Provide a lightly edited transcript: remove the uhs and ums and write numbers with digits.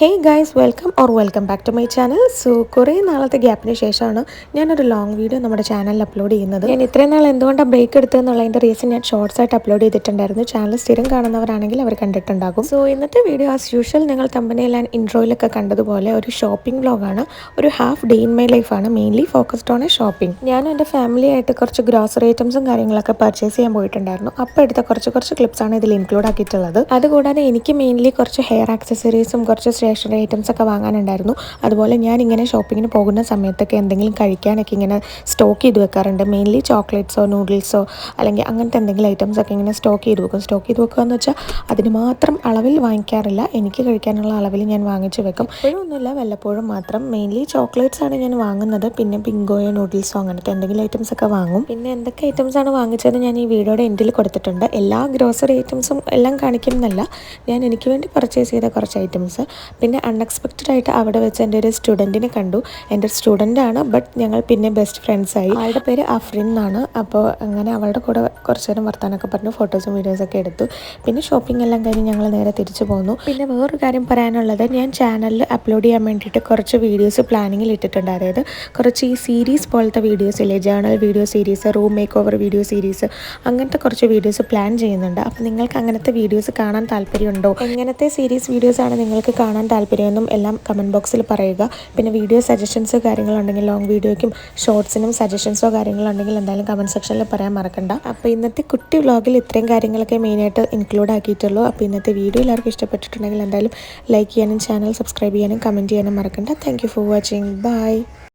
Hey guys welcome back to my channel. So കുറേ നാളത്തെ ഗ്യാപ്പിന് ശേഷമാണ് ഞാനൊരു ലോങ് വീഡിയോ നമ്മുടെ ചാനലിൽ അപ്ലോഡ് ചെയ്യുന്നത്. ഞാൻ ഇത്രയും നാൾ എന്തുകൊണ്ടാണ് ബ്രേക്ക് എടുത്തതെന്നുള്ളതിൻ്റെ റീസൺ ഞാൻ ഷോർട്സ് ആയിട്ട് അപ്ലോഡ് ചെയ്തിട്ടുണ്ടായിരുന്നു. ചാനൽ സ്ഥിരം കാണുന്നവരാണെങ്കിൽ അവർ കണ്ടിട്ടുണ്ടാകും. സോ ഇന്നത്തെ വീഡിയോ ആസ് യൂഷ്വൽ നിങ്ങൾ തമ്പനയിൽ ആൻഡ് ഇൻട്രോയിലൊക്കെ കണ്ടതുപോലെ ഒരു ഷോപ്പിംഗ് വ്ലോഗാണ്. ഒരു ഹാഫ് ഡേ ഇൻ മൈ ലൈഫാണ്. Mainly focused on A shopping. ഞാനും എൻ്റെ ഫാമിലി ആയിട്ട് കുറച്ച് ഗ്രോസറി ഐറ്റംസും കാര്യങ്ങളൊക്കെ പർച്ചേസ് ചെയ്യാൻ പോയിട്ടുണ്ടായിരുന്നു. അപ്പോൾ എടുത്ത കുറച്ച് ക്ലിപ്സാണ് ഇതിൽ ഇൻക്ലൂഡ് ആക്കിയിട്ടുള്ളത്. അതുകൂടാതെ എനിക്ക് മെയിൻലി കുറച്ച് ഹെയർ ആക്സസറീസും കുറച്ച് സ്റ്റേഷനറി ഐറ്റംസ് ഒക്കെ വാങ്ങാനുണ്ടായിരുന്നു. അതുപോലെ ഞാൻ ഇങ്ങനെ ഷോപ്പിങ്ങിന് പോകുന്ന സമയത്തൊക്കെ എന്തെങ്കിലും കഴിക്കാനൊക്കെ ഇങ്ങനെ സ്റ്റോക്ക് ചെയ്ത് വെക്കാറുണ്ട്. മെയിൻലി ചോക്ലേറ്റ്സോ നൂഡിൽസോ അല്ലെങ്കിൽ അങ്ങനത്തെ എന്തെങ്കിലും ഐറ്റംസ് ഒക്കെ ഇങ്ങനെ സ്റ്റോക്ക് ചെയ്ത് വെക്കുക എന്ന് വെച്ചാൽ അതിന് മാത്രം അളവിൽ വാങ്ങിക്കാറില്ല. എനിക്ക് കഴിക്കാനുള്ള അളവിൽ ഞാൻ വാങ്ങിച്ച് വെക്കും. എപ്പോഴൊന്നുമില്ല, വല്ലപ്പോഴും മാത്രം. മെയിൻലി ചോക്ലേറ്റ്സ് ആണ് ഞാൻ വാങ്ങുന്നത്. പിന്നെ ബിങ്കോയോ നൂഡിൽസോ അങ്ങനത്തെ എന്തെങ്കിലും ഐറ്റംസ് ഒക്കെ വാങ്ങും. പിന്നെ എന്തൊക്കെ ഐറ്റംസ് ആണ് വാങ്ങിച്ചത് ഞാൻ ഈ വീഡിയോയുടെ എൻഡിൽ കൊടുത്തിട്ടുണ്ട്. എല്ലാ ഗ്രോസറി ഐറ്റംസും എല്ലാം കാണിക്കുന്നല്ല, ഞാൻ എനിക്ക് വേണ്ടി പർച്ചേസ് ചെയ്ത കുറച്ച് ഐറ്റംസ്. പിന്നെ അൺഎക്സ്പെക്റ്റഡ് ആയിട്ട് അവിടെ വെച്ച് എൻ്റെ ഒരു സ്റ്റുഡൻറ്റിനെ കണ്ടു. എൻ്റെ സ്റ്റുഡൻ്റാണ്, ബട്ട് ഞങ്ങൾ പിന്നെ ബെസ്റ്റ് ഫ്രണ്ട്സായി. ആളുടെ പേര് അഫ്രിൻ എന്നാണ്. അപ്പോൾ അങ്ങനെ അവളുടെ കൂടെ കുറച്ച് നേരം വർത്താനൊക്കെ പറഞ്ഞു, ഫോട്ടോസും വീഡിയോസൊക്കെ എടുത്തു. പിന്നെ ഷോപ്പിംഗ് എല്ലാം കഴിഞ്ഞ് ഞങ്ങൾ നേരെ തിരിച്ചു പോന്നു. പിന്നെ വേറൊരു കാര്യം പറയാനുള്ളത്, ഞാൻ ചാനലിൽ അപ്ലോഡ് ചെയ്യാൻ വേണ്ടിയിട്ട് കുറച്ച് വീഡിയോസ് പ്ലാനിങ്ങിൽ ഇട്ടിട്ടുണ്ട്. അതായത് കുറച്ച് ഈ സീരീസ് പോലത്തെ വീഡിയോസ് ഇല്ലേ, journal video series, room make over video series, അങ്ങനത്തെ കുറച്ച് വീഡിയോസ് പ്ലാൻ ചെയ്യുന്നുണ്ട്. അപ്പോൾ നിങ്ങൾക്ക് അങ്ങനത്തെ വീഡിയോസ് കാണാൻ താല്പര്യമുണ്ടോ, എങ്ങനത്തെ സീരീസ് വീഡിയോസാണ് നിങ്ങൾക്ക് കാണാൻ താല്പര്യമെന്നും എല്ലാം കമൻറ്റ് ബോക്സിൽ പറയുക. പിന്നെ വീഡിയോ സജഷൻസ് കാര്യങ്ങളുണ്ടെങ്കിൽ ലോങ് വീഡിയോയ്ക്കും ഷോർട്സിനും സജഷൻസോ കാര്യങ്ങളുണ്ടെങ്കിൽ എന്തായാലും കമൻറ്റ് സെക്ഷനിൽ പറയാൻ മറക്കണ്ട. അപ്പോൾ ഇന്നത്തെ കുട്ടി വ്ളോഗിൽ ഇത്രയും കാര്യങ്ങളൊക്കെ മെയിനായിട്ട് ഇൻക്ലൂഡ് ആക്കിയിട്ടുള്ളൂ. അപ്പോൾ ഇന്നത്തെ വീഡിയോ എല്ലാവർക്കും ഇഷ്ടപ്പെട്ടിട്ടുണ്ടെങ്കിൽ എന്തായാലും ലൈക്ക് ചെയ്യാനും ചാനൽ സബ്സ്ക്രൈബ് ചെയ്യാനും കമൻറ്റ് ചെയ്യാനും മറക്കണ്ട. Thank you for watching. By.